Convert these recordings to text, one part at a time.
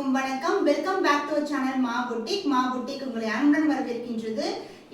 எல்லோருக்கும் வணக்கம். Welcome back to channel Maa boutique உங்களை அன்புடன் வரவேற்கின்றது.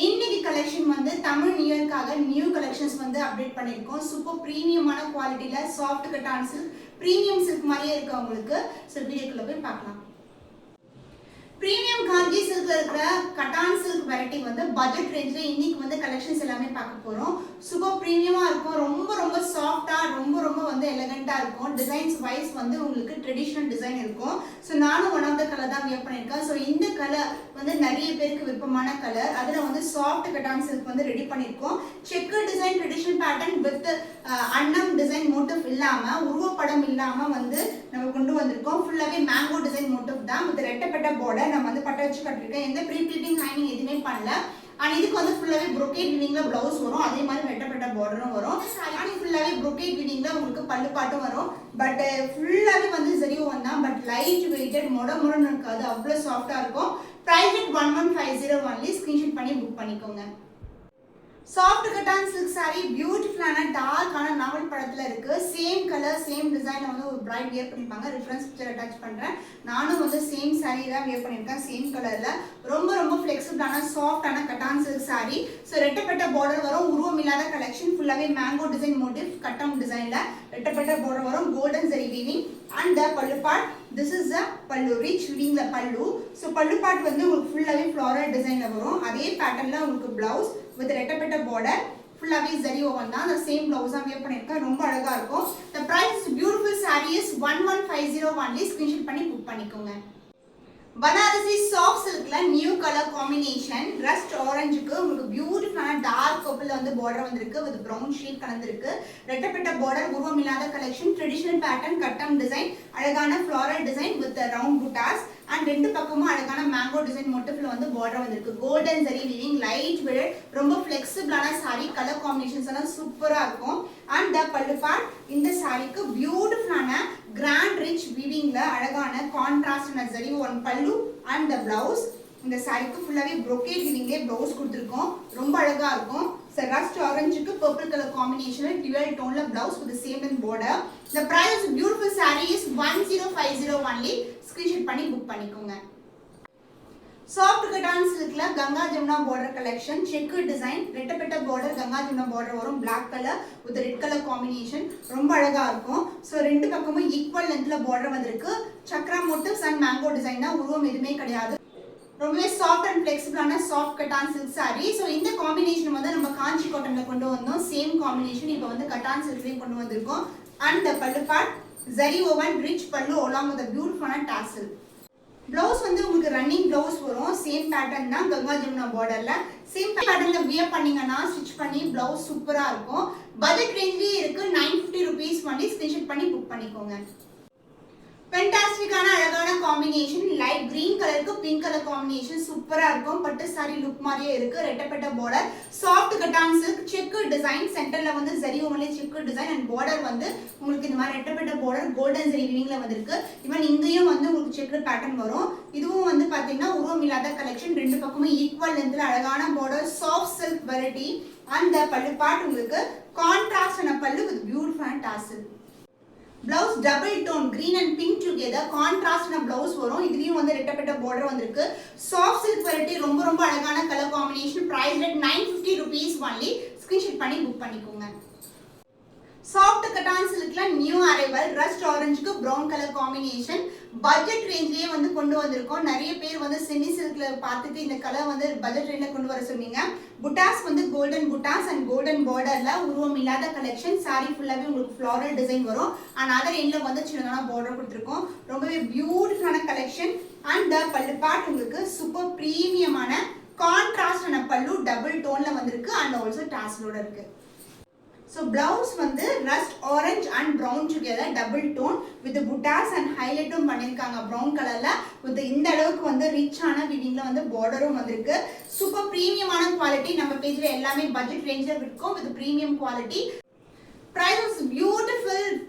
இன்னைக்கு கலெக்ஷன் வந்து தமிழ் நியூ இயர்க்காக நியூ கலெக்ஷன்ஸ் வந்து அப்டேட் பண்ணிருக்கோம். சூப்பர் பிரீமியமான குவாலிட்டில soft cotton silk, premium silk மாதிரியே இருக்கு உங்களுக்கு. சோ வீடியோக்குள்ள போய் பார்க்கலாம். பிரீமியம் காஞ்சி சில்க்ல இருக்கிற கட்டான் சில்க் வெரைட்டி வந்து பட்ஜெட் ரேஞ்ச்ல இன்னைக்கு வந்து கலெக்ஷன்ஸ் எல்லாமே பார்க்க போறோம். சூப்பர் பிரீமியமா இருக்கும், ரொம்ப சாஃப்ட்டா, ரொம்ப வந்து எலிகண்டா இருக்கும். டிசைன்ஸ் வைஸ் வந்து உங்களுக்கு ட்ரெடிஷனல் டிசைன் இருக்கும். ஸோ நானும் ஒன் ஆஃப் த கலர் தான் வியர் பண்ணியிருக்கேன். ஸோ இந்த கலர் வந்து நிறைய பேருக்கு விருப்பமான கலர். அதில் வந்து சாஃப்ட் கட்டான் சில்க் வந்து ரெடி பண்ணியிருக்கோம். Checker design traditional pattern with அன்னம் டிசைன் மோட்டிவ் இல்லாம, உருவப்படம் இல்லாம வந்து நம்ம கொண்டு வந்திருக்கோம். ஃபுல்லாவே மேங்கோ டிசைன் மோட்டிவ் தான் வித் ரெட்டப்பட்ட பார்டர். நம்ம வந்து பட்டை வச்சு கட்டிருக்கேன். எந்த ப்ரீ ப்ளீட்டிங் ஹைனிங் எதுவுமே பண்ணல. அண்ட் இதுக்கு வந்து ஃபுல்லாவே brocade வீவிங்ல பிளவுஸ் வரும். அதே மாதிரி ரெட்டப்பட்ட பார்டரும் வரும். அண்ட் ஃபுல்லாவே brocade வீவிங்ல உங்களுக்கு பல்லு பாட்டும் வரும். பட் ஃபுல்லாவே வந்து ஜரியோன் தான். பட் லைட் வெயிட்டட், மொடன்னு இருக்காது. அவ்வளவு சாஃப்ட்டா இருக்கும். Price at 1150 only. ஸ்கிரீன்ஷாட் பண்ணி புக் பண்ணிக்கோங்க. சாஃப்ட் கட்டான் சில்க் saree பியூட்டிஃபுல்லான டார்க்கான நாவல் படத்துல இருக்கு. சேம் கலர் சேம் டிசைன்ல வந்து ஒரு பிரைட் வியர் பண்ணிருப்பாங்க. ரெஃபரன்ஸ் பிக்சர் அட்டாச் பண்றேன். நானும் வந்து சேம் saree தான் வியர் பண்ணிருக்கேன். சேம் கலர்ல ரொம்ப ஃபிளெக்சிபிளான சாஃப்டான கட்டான் சில்க் saree. சோ ரெட்டப்பட்ட பார்டர் வரும். உருவம் இல்லாத கலெக்ஷன். ஃபுல்லாவே மேங்கோ டிசைன் மோட்டிவ் கட்டம் டிசைன்ல ரெட்டப்பட்ட பார்டர் வரும். Golden zari weaving and the pallu part. This is the pallu, rich weaving the pallu. So pallu part வந்து உங்களுக்கு ஃபுல்லாவே floral designல வரும். அதே பேட்டர்ன்ல உங்களுக்கு blouse with ரெட்டப்பட்ட border, ஃபுல்லாவே ஜரி ஓவன் தான். அந்த சேம் blouse தான் வியர் பண்ணிருக்கேன். ரொம்ப அழகா இருக்கும். The price is beautiful saree is 1150 only. Screenshot பண்ணி புக் பண்ணிக்கோங்க. பனாரசி சாஃப்ட் சில்க்ல நியூ கலர் காம்பினேஷன். ரஸ்ட் ஆரஞ்சுக்கு உங்களுக்கு பியூட்டிஃபுல்லான டார்க் பர்பிள்ல வந்து பார்டர் வந்திருக்கு. வித் பிரவுன் ஷேட் கலந்திருக்கு. ரெட்டப்பட்ட பார்டர், உருவம் இல்லாத கலெக்ஷன். ட்ரெடிஷனல் பேட்டர்ன் கட்டம் டிசைன், அழகான floral design with round buttas. And ரெண்டு பக்கமும் அழகான மேங்கோ டிசைன் மோட்டிவ்ல வந்து பார்டர் வந்திருக்கு. Golden zari weaving, light weight, ரொம்ப ஃபிளெக்சிபிளான saree. கலர் காம்பினேஷன்ஸ் எல்லாம் சூப்பரா இருக்கும். அண்ட் பல்லு பார்ட் இந்த சாரிக்கு பியூட்டிஃபுல்லான கிராண்ட் ரிச் வீவிங்ல அழகான கான்ட்ராஸ்டான ஜரி ஒன் பல்லு அண்ட் த பிளவுஸ். இந்த சாரிக்கு ஃபுல்லாவே brocade வீவிங்லே பிளவுஸ் கொடுத்திருக்கோம். ரொம்ப அழகா இருக்கும். So rust orange-க்கு purple color combination dual tone la blouse with the same in border. The price of beautiful saree is 1050 only. Screenshot பண்ணி book பண்ணிக்கோங்க. சாஃப்ட் கட்டான் சில்க்ல Ganga Jamuna border collection. Check design, ரெட்டப்பட்ட border, Ganga Jamuna border வரும். Black color with red colour combination. ரொம்ப அழகா இருக்கும். So ரெண்டு பக்கமும் ஈக்குவல் லென்த்ல பார்டர் வந்திருக்கு. Chakra motifs and mango design தான். உருவம் எதுவுமே கிடையாது. ரொம்பவே சாஃப்ட் அண்ட் ஃபிளெக்சிபிளான soft cotton silk saree. So இந்த காம்பினேஷன் வந்து நம்ம காஞ்சி காட்டன்ல கொண்டு வந்தோம். சேம் காம்பினேஷன் இப்போ வந்து கட்டான் சில்க்லயும் கொண்டு வந்திருக்கோம். And pallu part zari oven rich பல்லு along with a beautiful tassel. Blouse வந்து உங்களுக்கு ரன்னிங் பிளவுஸ் வரும். சேம் பேட்டர்ன் தான் கங்கா ஜமுனா பார்டர்ல. சேம் பேட்டர்ன்ல வியர் பண்ணீங்கன்னா ஸ்டிச் பண்ணி பிளவுஸ் சூப்பரா இருக்கும். பட்ஜெட் ரேஞ்ச்லயே இருக்கு. 950 rupees only. ஸ்கிரீன்ஷாட் பண்ணி புக் பண்ணிக்கோங்க. ஃபேண்டாஸ்டிக்கான அழகான காம்பினேஷன். லைட் கிரீன் கலருக்கு பிங்க் கலர் காம்பினேஷன் சூப்பரா இருக்கும். பட்டு சாரி லுக் மாதிரியே இருக்கு. ரெட்டப்பட்ட border, soft cotton silk, checker design. சென்டர்ல வந்து ஜரி ஓவன்ல செக்கர் டிசைன் அண்ட் பார்டர் வந்து உங்களுக்கு இந்த மாதிரி ரெட்டப்பட்ட பார்டர் கோல்டன் ஜரி வீவிங்ல வந்திருக்கு. ஈவன் இங்கேயும் வந்து உங்களுக்கு செக்கர் பேட்டர்ன் வரும். இதுவும் வந்து பாத்தீங்கன்னா உருவம் இல்லாத கலெக்ஷன். ரெண்டு பக்கமும் ஈக்குவல் லென்த்ல அழகான பார்டர், சாஃப்ட் சில்க் வெரைட்டி. அந்த பல்லு பார்ட் உங்களுக்கு கான்ட்ராஸ்டான பல்லு with beautiful dazzle. Blouse double tone green and pink together contrast na blouse varum. Idhiliyum vandu rettapetta border vandirukku. Soft silk variety ரொம்ப அழகான color combination. Price at 950 rupees only. Screenshot பண்ணி book பண்ணிக்கோங்க. Soft cotton சில்க்ல new arrival. Rust ஆரஞ்சுக்கு brown colour combination. Budget ரேஞ்ச்லயே வந்து கொண்டு வந்திருக்கோம். நிறைய பேர் வந்து செமி சில்க்ல பார்த்துட்டு இந்த கலர் வந்து பட்ஜெட் ரேஞ்ச்ல கொண்டு வர சொன்னீங்க. புட்டாஸ் வந்து கோல்டன் புட்டாஸ் அண்ட் கோல்டன் பார்டர்ல உருவம் இல்லாத கலெக்ஷன். சாரி ஃபுல்லாவே உங்களுக்கு ஃப்ளாரல் டிசைன் வரும். அண்ட் அதர் எண்ட்ல வந்து சின்னதான பார்டர் கொடுத்திருக்கோம். ரொம்பவே பியூட்டிஃபுல்லான கலெக்ஷன். அண்ட் பல்லு பார்ட் உங்களுக்கு சூப்பர் பிரீமியமான கான்ட்ராஸ்டான பல்லு டபுள் டோன்ல வந்திருக்கு. அண்ட் ஆல்சோ டாசலோட இருக்கு. So blouse வந்து rust orange and brown together double tone with the buttas and highlightum பண்ணிருக்காங்க brown கலர்ல. with இந்த அளவுக்கு வந்து ரிச்சான வீவிங்ல வந்து பார்டரும் வந்திருக்கு. சூப்பர் பிரீமியமான குவாலிட்டி. நம்ம பேஜ்ல எல்லாமே பட்ஜெட் ரேஞ்ச்ல இருக்கும் with premium quality. price is beautiful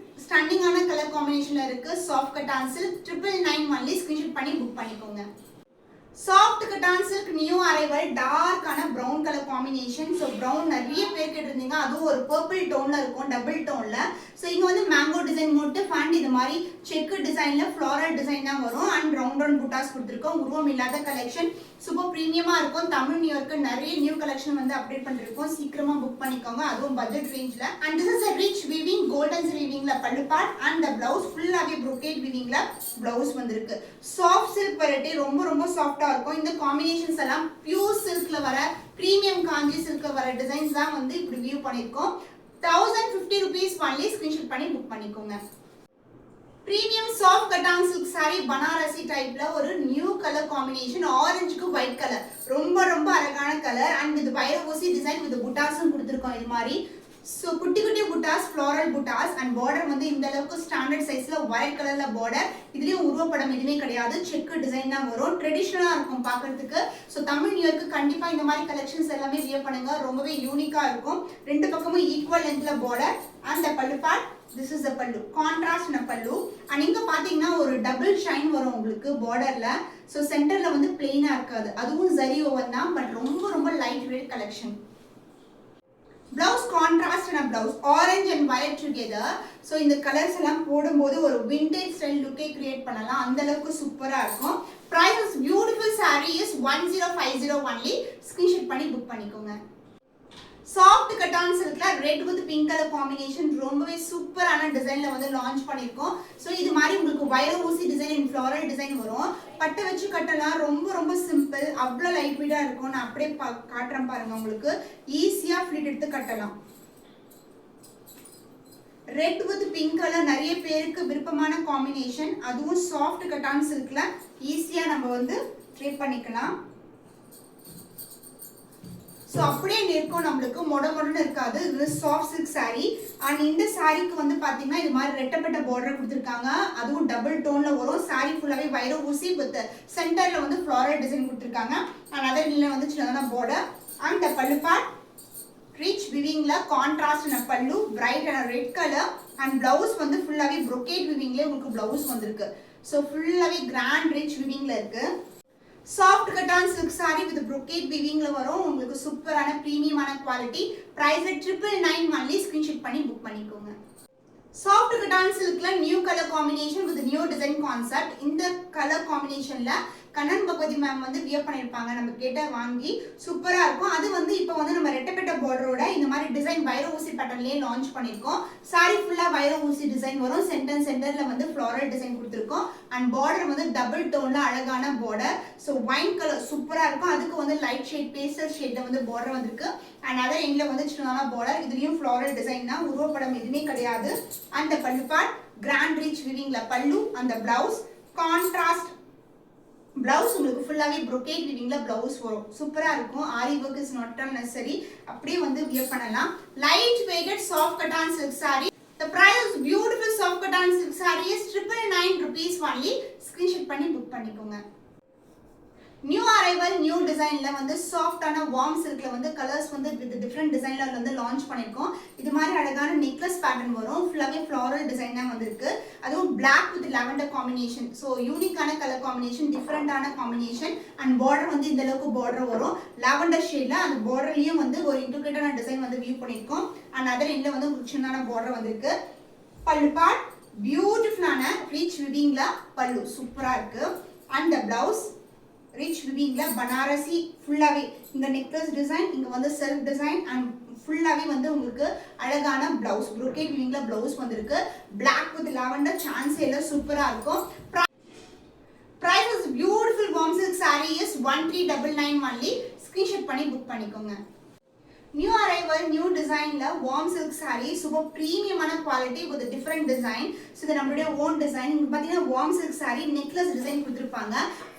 ஸ்டன்னிங்கான கலர் காம்பினேஷன்ல இருக்கு. Soft cotton silk 999 only. Screenshot பண்ணி புக் பண்ணிக்கோங்க. Soft cotton silk new arrival டார்க்கான brown colour combination. So brown நிறைய பேர் கேட்டிருந்தீங்க, அதுவும் ஒரு பர்பிள் டோன்ல இருக்கும், டபுள் டோன்ல. ஸோ இங்க வந்து மேங்கோ டிசைன் மோட்டிவ் அண்ட் இது மாதிரி செக்கு டிசைன்ல ஃப்ளாரல் டிசைன் தான் வரும் அண்ட் ரவுண்ட் புட்டாஸ் கொடுத்துருக்கோம். உருவம் இல்லாத கலெக்ஷன் சூப்பர் ப்ரீமியமா இருக்கும். தமிழ் நியூ இயர்க்கு நிறைய நியூ கலெக்ஷன் வந்து அப்டேட் பண்ணிருக்கோம், சீக்கிரமா புக் பண்ணிக்கோங்க, அதுவும் பட்ஜெட் ரேஞ்ச்ல. And this is a rich weaving golden weavingல பல்லு பார்ட் அண்ட் the blouse ஃபுல்லாவே brocade weavingல blouse வந்திருக்கு. சாஃப்ட் சில்க் வெரைட்டி, ரொம்ப ரொம்ப சாஃப்டா இருக்கும். இந்த காம்பினேஷன்ஸ் எல்லாம் பியூர் சில்க்ல வர பிரீமியம் காஞ்சி சில்க்ல வர டிசைன்ஸ் தான் வந்து இப்படி வியூ பண்ணிருக்கோம். 1050 rupees ஒன்லி. ஸ்கிரீன்ஷாட் பண்ணி புக் பண்ணிக்கோங்க. Premium soft cotton silk sari Banarasi டைப்ல ஒரு நியூ கலர் காம்பினேஷன், ஆரஞ்சுக்கு ஒயிட் கலர், ரொம்ப ரொம்ப அழகான கலர் அண்ட் இது வைரவோசி டிசைன் வித் புட்டாஸும் கொடுத்துருக்கோம். இது மாதிரி ஸோ குட்டி குட்டி புட்டாஸ், ஃப்ளாரல் புட்டாஸ் அண்ட் பார்டர் வந்து இந்த அளவுக்கு ஸ்டாண்டர்ட் சைஸ்ல ஒயிட் கலர்ல பார்டர். இதுலயும் உருவப்படம் எதுவுமே கிடையாது, செக்கு டிசைன் தான் வரும். ட்ரெடிஷனலா இருக்கும் பார்க்கறதுக்கு. ஸோ தமிழ் நியூ இயர்க்கு கண்டிப்பா இந்த மாதிரி கலெக்ஷன்ஸ் எல்லாமே வியர் பண்ணுங்க, ரொம்பவே யூனிக்கா இருக்கும். ரெண்டு பக்கமும் ஈக்குவல் லென்த்ல border and pallu part. This is the pallu, contrast na pallu. And இங்க பாத்தீங்கன்னா ஒரு டபுள் ஷைன் வரும் உங்களுக்கு பார்டர்ல. சோ சென்டர்ல வந்து பிளெயினா இருக்காது, அதுவும் ஜரி ஓவன் தான், பட் ரொம்ப ரொம்ப light weight collection. Blouse contrast and a blouse orange and violet together. So இந்த கலர்ஸ் எல்லாம் போடும்போது ஒரு vintage style look-ஐ கிரியேட் பண்ணலாம், அந்த அளவுக்கு சூப்பரா இருக்கும். Price is beautiful saree is 1050 only. Screenshot பண்ணி புக் பண்ணிக்கோங்க. சாஃப்ட் கட்டான் சில்க்ல red with pink colour combination, ரொம்பவே சூப்பரான டிசைன்ல வந்து லான்ச் பண்ணிருக்கோம். சோ இது மாதிரி உங்களுக்கு வைர ஊசி டிசைன் அண்ட் ஃப்ளாரல் டிசைன் வரும். பட்டை வச்சு கட்டலாம், ரொம்ப ரொம்ப சிம்பிள், அவ்வளோ லைட் வெயிட்டா இருக்கும். நான் அப்படியே காட்டுறேன் பாருங்க, உங்களுக்கு ஈஸியா ஃபிளிட் எடுத்து கட்டலாம். ரெட் வித் பிங்க் கலர் நிறைய பேருக்கு விருப்பமான காம்பினேஷன், அதுவும் சாஃப்ட் கட்டான் சில்க்ல ஈஸியா நம்ம வந்து ட்ரேப் பண்ணிக்கலாம். ஸோ அப்படியே இருக்கும், நம்மளுக்கு மொடன்னு இருக்காது. இது சாஃப்ட் சில்க் சாரீ அண்ட் இந்த சாரீக்கு வந்து பார்த்தீங்கன்னா இது மாதிரி ரெட்டப்பட்ட பார்டர் கொடுத்துருக்காங்க, அதுவும் டபுள் டோன்ல வரும். சாரீ ஃபுல்லாகவே வைர ஊசி வித் சென்டர்ல வந்து ஃப்ளாரல் டிசைன் கொடுத்துருக்காங்க அண்ட் அதர் இல்லை வந்து சின்னதான border and pallu part rich விவிங்ல contrast pallu, bright and red colour and blouse வந்து ஃபுல்லாகவே brocade விவிங்லேயே உங்களுக்கு பிளவுஸ் வந்திருக்கு. ஸோ ஃபுல்லாகவே கிராண்ட் ரிச் விவிங்ல இருக்கு. Soft cotton silk sari with brocade weavingல வரும், உங்களுக்கு சூப்பரான பிரீமியமான குவாலிட்டி. Price 999 only. ஸ்கிரீன்ஷாட் பண்ணி புக் பண்ணிக்கோங்க. சாஃப்ட் கட்டான் சில்க்ல new colour combination with new design concept. இந்த கலர் காம்பினேஷன்ல கண்ணன் பகவதி மேம் வந்து வியர் பண்ணிருப்பாங்க, நம்ம கேட்ட வாங்கி சூப்பரா இருக்கும். அது வந்து இப்போ வந்து நம்ம ரெட்டப்பட்ட பார்டரோட இந்த மாதிரி டிசைன் வைர ஊசி பேட்டர்ன்லயே லான்ச் பண்ணிருக்கோம். சாரி ஃபுல்லா வைர ஊசி டிசைன் வரும், சென்டர்ல வந்து ஃப்ளாரல் டிசைன் கொடுத்துருக்கோம் அண்ட் பார்டர் வந்து டபுள் டோன்ல அழகான பார்டர். ஸோ ஒயின் கலர் சூப்பரா இருக்கும், அதுக்கு வந்து லைட் ஷேட் பேஸ்டல் ஷேட்ல வந்து பார்டர் வந்திருக்கு அண்ட் அதர் எண்ட்ல வந்து சின்னதான பார்டர். இதுலயும் ஃப்ளாரல் டிசைன் தான், உருவப்படம் எதுவுமே கிடையாது. அந்த பல்லு பார்ட் கிராண்ட் ரிச் விவிங்ல பல்லு, அந்த பிளவுஸ் கான்ட்ராஸ்ட் பிளவுஸ் உங்களுக்கு ஃபுல்லாவே brocade weavingல பிளவுஸ் வரும், சூப்பரா இருக்கும். Aari work is not necessary, அப்படியே வந்து வியர் பண்ணலாம். Light weighted soft cotton silk saree. The price is beautiful soft cotton silk saree is 999 rupees only. Screenshot பண்ணி புக் பண்ணிக்கோங்க. நியூ அரைவல் நியூ டிசைன்ல வந்து சாஃப்டான வார்ம் சில்க்ல வந்து கலர்ஸ் வந்து வித் டிஃபரெண்ட் டிசைன்ல வந்து லான்ச் பண்ணிருக்கோம். இது மாதிரி அழகான நெக்லஸ் பேட்டர்ன் வரும், ஃபுல்லாவே ஃப்ளாரல் டிசைன் தான் வந்திருக்கு. அதுவும் Black with lavender combination. So யூனிக்கான கலர் காம்பினேஷன், டிஃபரெண்டான காம்பினேஷன் அண்ட் பார்டர் வந்து இந்த அளவுக்கு பார்டர் வரும் லாவெண்டர் ஷேட்ல. அந்த பார்டர்லயும் வந்து ஒரு இன்டிகிரேட்டான டிசைன் வந்து வியூ பண்ணிருக்கோம் அண்ட் அதர் எண்ட்ல வந்து ஒரு சின்னதான பார்டர் வந்திருக்கு. பல்லு பார்ட் பியூட்டிஃபுல்லான ரிச் விவிங்ல பல்லு சூப்பரா இருக்கு அண்ட் த பிளவுஸ் ரிச் விவிங்ல பனாரசி ஃபுல்லாவே இந்த நெக்லஸ் டிசைன், இங்க வந்து செல்ஃப் டிசைன் அண்ட் ஃபுல்லாவே வந்து உங்களுக்கு அழகான பிளவுஸ் brocade விவிங்ல பிளவுஸ் வந்திருக்கு. Black with lavender சான்ஸ் எல்லாம் சூப்பரா இருக்கும். Price is beautiful warm silk saree is 1399 only. Screenshot பண்ணி புக் பண்ணிக்கோங்க. நியூ அரைவல் நியூ டிசைன்ல வார்ம் சில்க் சாரி, சூப்பர் பிரீமியமான quality with different design. So இது நம்மளுடைய ஓன் டிசைன். இங்க பாத்தீங்கன்னா warm silk sari necklace design கொடுத்துருப்பாங்க,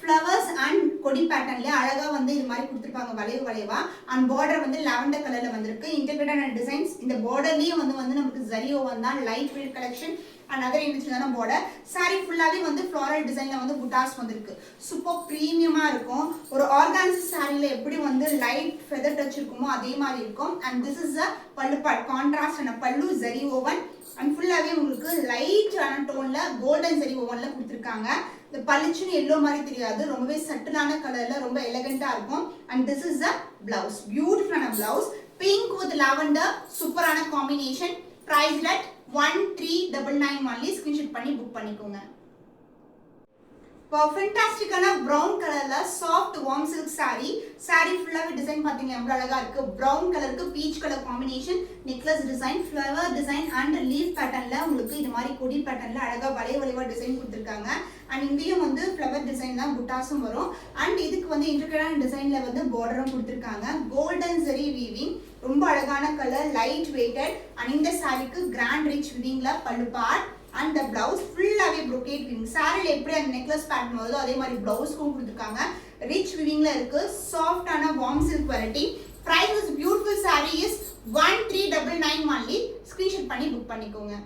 ஃப்ளவர்ஸ் அண்ட் கொடி பேட்டர்ன்ல அழகா வந்து இது மாதிரி கொடுத்துருப்பாங்க வளைவு வளைவா அண்ட் பார்டர் வந்து லாவெண்டர் கலர்ல வந்திருக்கு. இன்டெகிரேட்டட் டிசைன்ஸ், இந்த பார்டர்லயும் வந்து நமக்கு ஜரி ஓவன் தான், light weight collection and other இருந்துச்சுன்னா பார்டர். சாரி ஃபுல்லாவே வந்து ஃப்ளாரல் டிசைன்ல வந்து புட்டாஸ் வந்திருக்கு, சூப்பர் பிரீமியமா இருக்கும். ஒரு ஆர்கான்சி சாரியில எப்படி வந்து லைட் ஃபெதர் டச் இருக்குமோ அதே மாதிரி இருக்கும். அண்ட் திஸ் இஸ் அ பல்லு பார்ட் கான்ட்ராஸ்ட் அண்ட் பல்லு ஜரி ஓவன் அண்ட் ஃபுல்லாவே உங்களுக்கு லைட்டான டோன்ல கோல்டன் சரி ஒவ்வொன்ல கொடுத்துருக்காங்க. இந்த பளிச்சுன்னு எல்லோ மாதிரி தெரியாது, ரொம்பவே சட்டிலான கலர்ல ரொம்ப எலகண்டா இருக்கும். And this is the blouse, பியூட்டிஃபுல்லான பிளவுஸ், பிங்க் வித் லாவெண்டர், சூப்பரான combination. Price at 1399 only. Screenshot பண்ணி புக் பண்ணிக்கோங்க. ஃபென்டாஸ்டிக்கான ப்ரௌன் கலர்ல சாஃப்ட் வார்ம் சில்க் saree ஃபுல்லாவே டிசைன் பாத்தீங்க எவ்வளவு அழகா இருக்கு. ப்ரௌன் கலருக்கு peach colour combination, necklace design, flower design and leaf பேட்டர்ன்ல உங்களுக்கு இது மாதிரி கொடி பேட்டர்ன்ல அழகா வளைவா டிசைன் கொடுத்துருக்காங்க. அண்ட் இங்கேயும் வந்து ஃப்ளவர் டிசைன் தான் புட்டாஸும் வரும். அண்ட் இதுக்கு வந்து இன்ட்ரிகேட்டான டிசைன்ல வந்து பார்டரும் கொடுத்துருக்காங்க. கோல்டன் ஜெரி வீவிங், ரொம்ப அழகான கலர், லைட் வெயிட்டட். அண்ட் இந்த சாரிக்கு கிராண்ட் ரிச் வீவிங்ல பல்லு பார்ட் and the blouse ஃபுல்லாவே brocade weaving. saree எப்படி அந்த necklace pattern வருதோ அதே மாதிரி blouse-க்கும் கொடுத்திருக்காங்க. rich weaving-ல இருக்கு, soft-ஆன warm silk variety. price is beautiful saree is 1399 only. screenshot பண்ணி book பண்ணிக்கோங்க.